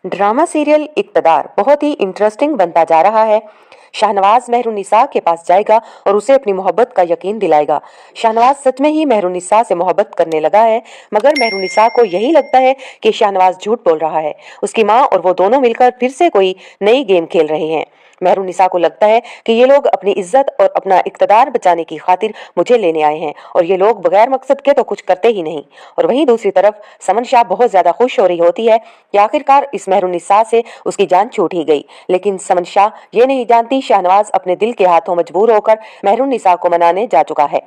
Drama serial इक़्तिदार बहुत ही interesting बनता जा रहा है। शाहनवाज मेहरुनिसा के पास जाएगा और उसे अपनी मोहब्बत का यकीन दिलाएगा। शाहनवाज सच में ही मेहरुनिसा से मोहब्बत करने लगा है, मगर मेहरुनिसा को यही लगता है कि शाहनवाज झूठ बोल रहा है। उसकी माँ और वो दोनों मिलकर फिर से कोई नई गेम खेल रहे हैं। मेहरुनिसा को लगता है कि ये लोग अपनी इज्जत और अपना इक़्तिदार बचाने की खातिर मुझे लेने आए हैं और ये लोग बगैर मकसद के तो कुछ करते ही नहीं। और वहीं दूसरी तरफ समन शाह बहुत ज्यादा खुश हो रही होती है कि आखिरकार इस मेहरुनिसा से उसकी जान छूट ही गई। लेकिन समन शाह ये नहीं जानती शाहनवाज अपने दिल के हाथों मजबूर होकर मेहरुनिसा को मनाने जा चुका है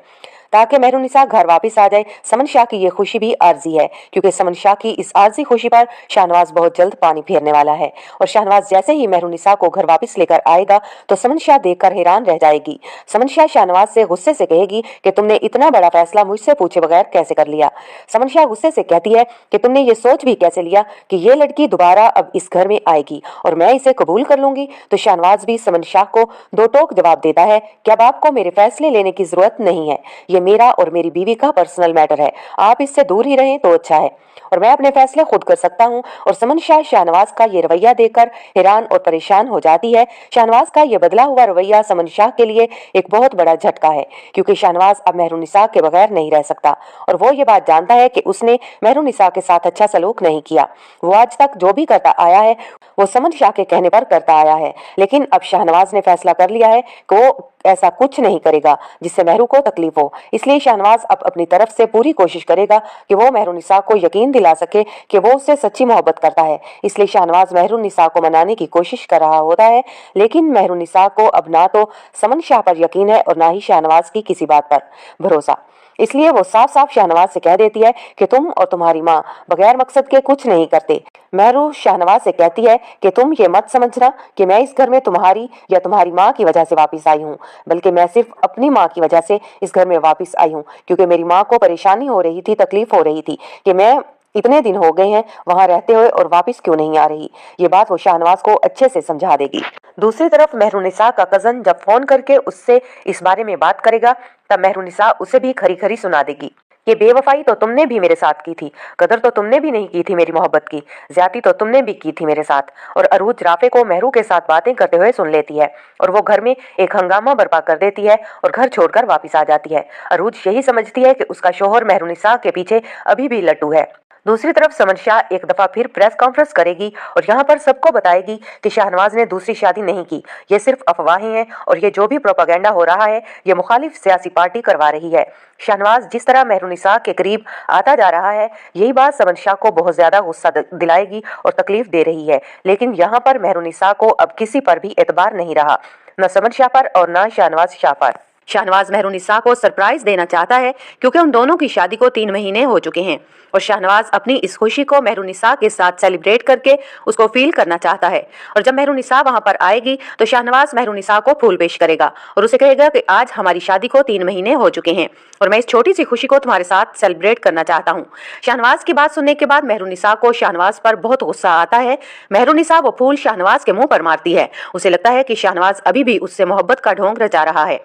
ताकि मेहरुनिसा घर वापस आ जाए। समन शाह की ये खुशी भी आर्जी है, क्योंकि समन शाह की इस आर्जी खुशी पर शाहनवाज बहुत जल्द पानी फेरने वाला है। और शाहनवाज जैसे ही मेहरुनिसा को घर वापस लेकर आएगा तो समन शाह देखकर हैरान रह जाएगी। समन शाह शाहनवाज से गुस्से से कहेगी कि तुमने इतना बड़ा फैसला मुझसे पूछे बगैर कैसे कर लिया। समन शाह गुस्से से कहती है कि तुमने ये सोच भी कैसे लिया कि ये लड़की दोबारा अब इस घर में आएगी और मैं इसे कबूल कर लूंगी। तो शाहनवाज भी समन शाह को दो टोक जवाब देता है कि अब आपको मेरे फैसले लेने की जरूरत नहीं है, ये मेरा और मेरी बीवी का पर्सनल मैटर है, आप इससे दूर ही रहें तो अच्छा है और मैं अपने फैसले खुद कर सकता हूँ। और समन शाह शाहनवाज का ये रवैया देखकर हैरान और परेशान हो जाती है। शाहनवाज का ये बदला हुआ रवैया समन शाह के लिए एक बहुत बड़ा झटका है, क्योंकि शाहनवाज अब मेहरुनिसा के बगैर नहीं रह सकता और वो ये बात जानता है कि उसने मेहरुनिसा के साथ अच्छा सलूक नहीं किया। वो आज तक जो भी करता आया है वो समन शाह के कहने पर करता आया है, लेकिन अब शाहनवाज ने फैसला कर लिया है कि वो ऐसा कुछ नहीं करेगा जिससे मेहरू को तकलीफ हो। इसलिए शाहनवाज अब अपनी तरफ से पूरी कोशिश करेगा कि वो मेहरुनिसा को यकीन दिला सके कि वो उससे सच्ची मोहब्बत करता है। इसलिए शाहनवाज मेहरुनिसा को मनाने की कोशिश कर रहा होता है, लेकिन मेहरुनिसा को अब ना तो समन शाह पर यकीन है और ना ही शाहनवाज की किसी बात पर भरोसा। इसलिए वो साफ साफ शाहनवाज से कह देती है कि तुम और तुम्हारी माँ बगैर मकसद के कुछ नहीं करते। मेहरू शाहनवाज से कहती है कि तुम ये मत समझना कि मैं इस घर में तुम्हारी या तुम्हारी माँ की वजह से वापस आई हूँ, बल्कि मैं सिर्फ अपनी माँ की वजह से इस घर में वापस आई हूँ, क्योंकि मेरी माँ को परेशानी हो रही थी, तकलीफ हो रही थी कि मैं इतने दिन हो गए हैं वहां रहते हुए और वापस क्यों नहीं आ रही। ये बात वो शाहनवाज को अच्छे से समझा देगी। दूसरी तरफ मेहरुनिसा का कजन जब फोन करके उससे इस बारे में बात करेगा तब मेहरुनिसा उसे भी खरी खरी सुना देगी। ये बेवफाई तो तुमने भी मेरे साथ की थी, कदर तो तुमने भी नहीं की थी मेरी मोहब्बत की, ज्यादती तो तुमने भी की थी मेरे साथ। और अरूज राफे को मेहरू के साथ बातें करते हुए सुन लेती है और वो घर में एक हंगामा बर्पा कर देती है और घर छोड़कर वापस आ जाती है। अरूज यही समझती है कि उसका शोहर मेहरुनिसा के पीछे अभी भी लट्टू है। दूसरी तरफ समन शाह एक दफा फिर प्रेस कॉन्फ्रेंस करेगी और यहाँ पर सबको बताएगी कि शाहनवाज ने दूसरी शादी नहीं की, ये सिर्फ अफवाहें हैं और ये जो भी प्रोपागेंडा हो रहा है ये मुखालिफ सियासी पार्टी करवा रही है। शाहनवाज जिस तरह मेहरुनिसा के करीब आता जा रहा है यही बात समन शाह को बहुत ज्यादा गुस्सा दिलाएगी और तकलीफ दे रही है, लेकिन यहाँ पर मेहरुनिसा को अब किसी पर भी एतबार नहीं रहा, न समन शाह पर और न शाहनवाज शाह पर। शाहनवाज मेहरुनिसा को सरप्राइज देना चाहता है क्योंकि उन दोनों की शादी को 3 महीने हो चुके हैं और शाहनवाज अपनी इस खुशी को मेहरुनिसा के साथ सेलिब्रेट करके उसको फील करना चाहता है। और जब मेहरुनिसा वहां पर आएगी तो शाहनवाज मेहरुनिसा को फूल पेश करेगा और उसे कहेगा कि आज हमारी शादी को 3 महीने हो चुके हैं और मैं इस छोटी सी खुशी को तुम्हारे साथ सेलिब्रेट करना चाहता हूँ। शाहनवाज की बात सुनने के बाद मेहरुनिसा को शाहनवाज पर बहुत गुस्सा आता है। मेहरुनिसा वो फूल शाहनवाज के मुंह पर मारती है। उसे लगता है कि शाहनवाज अभी भी उससे मोहब्बत का ढोंग रचा रहा है।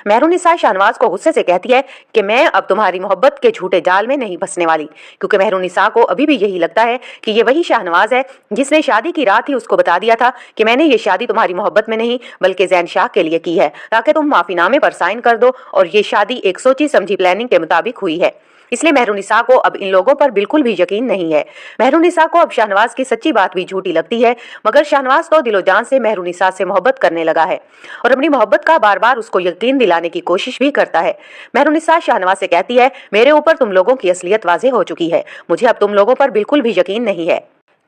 मेहरुनिसा शाहनवाज को गुस्से से कहती है कि मैं अब तुम्हारी मोहब्बत के झूठे जाल में नहीं फंसने वाली, क्योंकि मेहरुनिसा को अभी भी यही लगता है कि ये वही शाहनवाज है जिसने शादी की रात ही उसको बता दिया था कि मैंने ये शादी तुम्हारी मोहब्बत में नहीं बल्कि जैन शाह के लिए की है ताकि तुम माफीनामे पर साइन कर दो, और ये शादी एक सोची समझी प्लानिंग के मुताबिक हुई है। इसलिए मेहरुनिसा को अब इन लोगों पर बिल्कुल भी यकीन नहीं है। मेहरुनिसा को अब शाहनवाज की सच्ची बात भी झूठी लगती है, मगर शाहनवाज तो दिलो जान से मेहरुनिसा से मोहब्बत करने लगा है और अपनी मोहब्बत का बार बार उसको यकीन दिलाने की कोशिश भी करता है। मेहरुनिसा शाहनवाज से कहती है, मेरे ऊपर तुम लोगों की असलियत वाज़ेह हो चुकी है, मुझे अब तुम लोगों पर बिल्कुल भी यकीन नहीं है,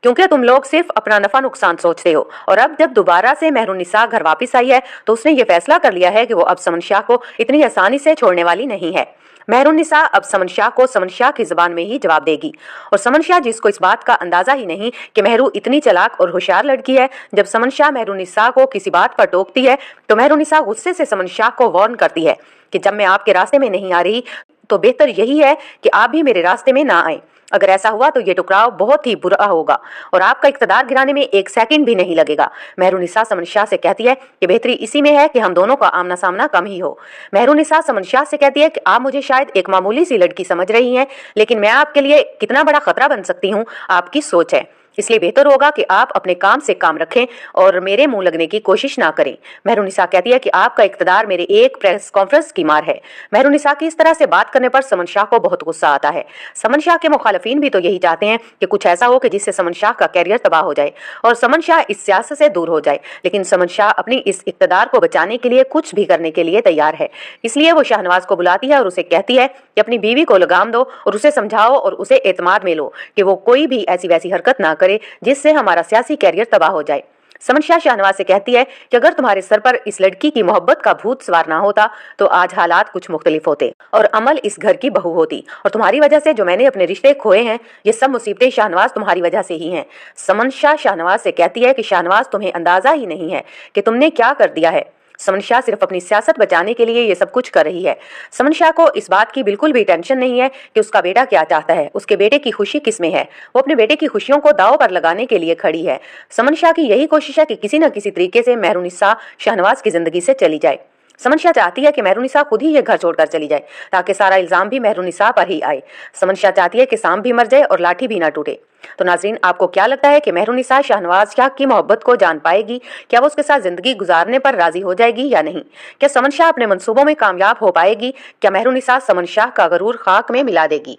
क्योंकि तुम लोग सिर्फ अपना नफा नुकसान सोचते हो। और अब जब दोबारा से मेहरुनिसा घर वापस आई है तो उसने ये फैसला कर लिया है कि वो अब समन शाह को इतनी आसानी से छोड़ने वाली नहीं है। मेहरुनिसा अब समन शाह को समन शाह की जुबान में ही जवाब देगी और समन शाह, जिसको इस बात का अंदाजा ही नहीं कि मेहरू इतनी चालाक और होशियार लड़की है, जब समन शाह मेहरुनिसा को किसी बात पर टोकती है तो मेहरुनिसा गुस्से से समन शाह को वार्न करती है कि जब मैं आपके रास्ते में नहीं आ रही तो बेहतर यही है कि आप भी मेरे रास्ते में ना आए। अगर ऐसा हुआ तो ये टकराव बहुत ही बुरा होगा और आपका इक़्तिदार गिराने में 1 सेकंड भी नहीं लगेगा। मेहरुनिसा समन शाह से कहती है कि बेहतरी इसी में है कि हम दोनों का आमना सामना कम ही हो। मेहरुनिसा समन शाह से कहती है कि आप मुझे शायद एक मामूली सी लड़की समझ रही हैं, लेकिन मैं आपके लिए कितना बड़ा खतरा बन सकती हूँ आपकी सोच है। इसलिए बेहतर होगा कि आप अपने काम से काम रखें और मेरे मुंह लगने की कोशिश ना करें। मेहरुन्निसा कहती है कि आपका इक़्तिदार मेरे एक प्रेस कॉन्फ्रेंस की मार है। मेहरुन्निसा की इस तरह से बात करने पर समन शाह को बहुत गुस्सा आता है। समन शाह के मुखालिफिन भी तो यही चाहते हैं कि कुछ ऐसा हो कि जिससे समन शाह का कैरियर तबाह हो जाए और समन शाह इस सियासत से दूर हो जाए, लेकिन समन शाह अपनी इस इक़्तिदार को बचाने के लिए कुछ भी करने के लिए तैयार है। इसलिए वो शाहनवाज को बुलाती है और उसे कहती है कि अपनी बीवी को लगाम दो और उसे समझाओ और उसे एतमाद में लो कि वो कोई भी ऐसी वैसी हरकत ना करे जिससे हमारा सियासी कैरियर तबाह हो जाए। समन शाह शाहनवाज से कहती है कि अगर तुम्हारे सर पर इस लड़की की मोहब्बत का भूत सवार ना होता तो आज हालात कुछ मुख्तलिफ होते और अमल इस घर की बहू होती, और तुम्हारी वजह से जो मैंने अपने रिश्ते खोए हैं ये सब मुसीबतें शाहनवाज तुम्हारी वजह से ही हैं। समन शाह शाहनवाज से कहती है कि शाहनवाज तुम्हें अंदाजा ही नहीं है कि तुमने क्या कर दिया है। समन शाह सिर्फ अपनी सियासत बचाने के लिए ये सब कुछ कर रही है। समन शाह को इस बात की बिल्कुल भी टेंशन नहीं है कि उसका बेटा क्या चाहता है, उसके बेटे की खुशी किसमें है। वो अपने बेटे की खुशियों को दांव पर लगाने के लिए खड़ी है। समन शाह की यही कोशिश है कि किसी न किसी तरीके से मेहरुन्निसा शाहनवाज की जिंदगी से चली जाए। समन शाह चाहती है कि मेहरुन्निसा खुद ही ये घर छोड़कर चली जाए ताकि सारा इल्जाम भी मेहरुन्निसा पर ही आए। समन शाह चाहती है कि सांप भी मर जाए और लाठी भी ना टूटे। तो नाजरीन, आपको क्या लगता है कि मेहरुन्निसा शाहनवाज शाह की मोहब्बत को जान पाएगी? क्या वो उसके साथ जिंदगी गुजारने पर राजी हो जाएगी या नहीं? क्या समन शाह अपने मंसूबों में कामयाब हो पाएगी? क्या मेहरुन्निसा समन शाह का गरूर खाक में मिला देगी?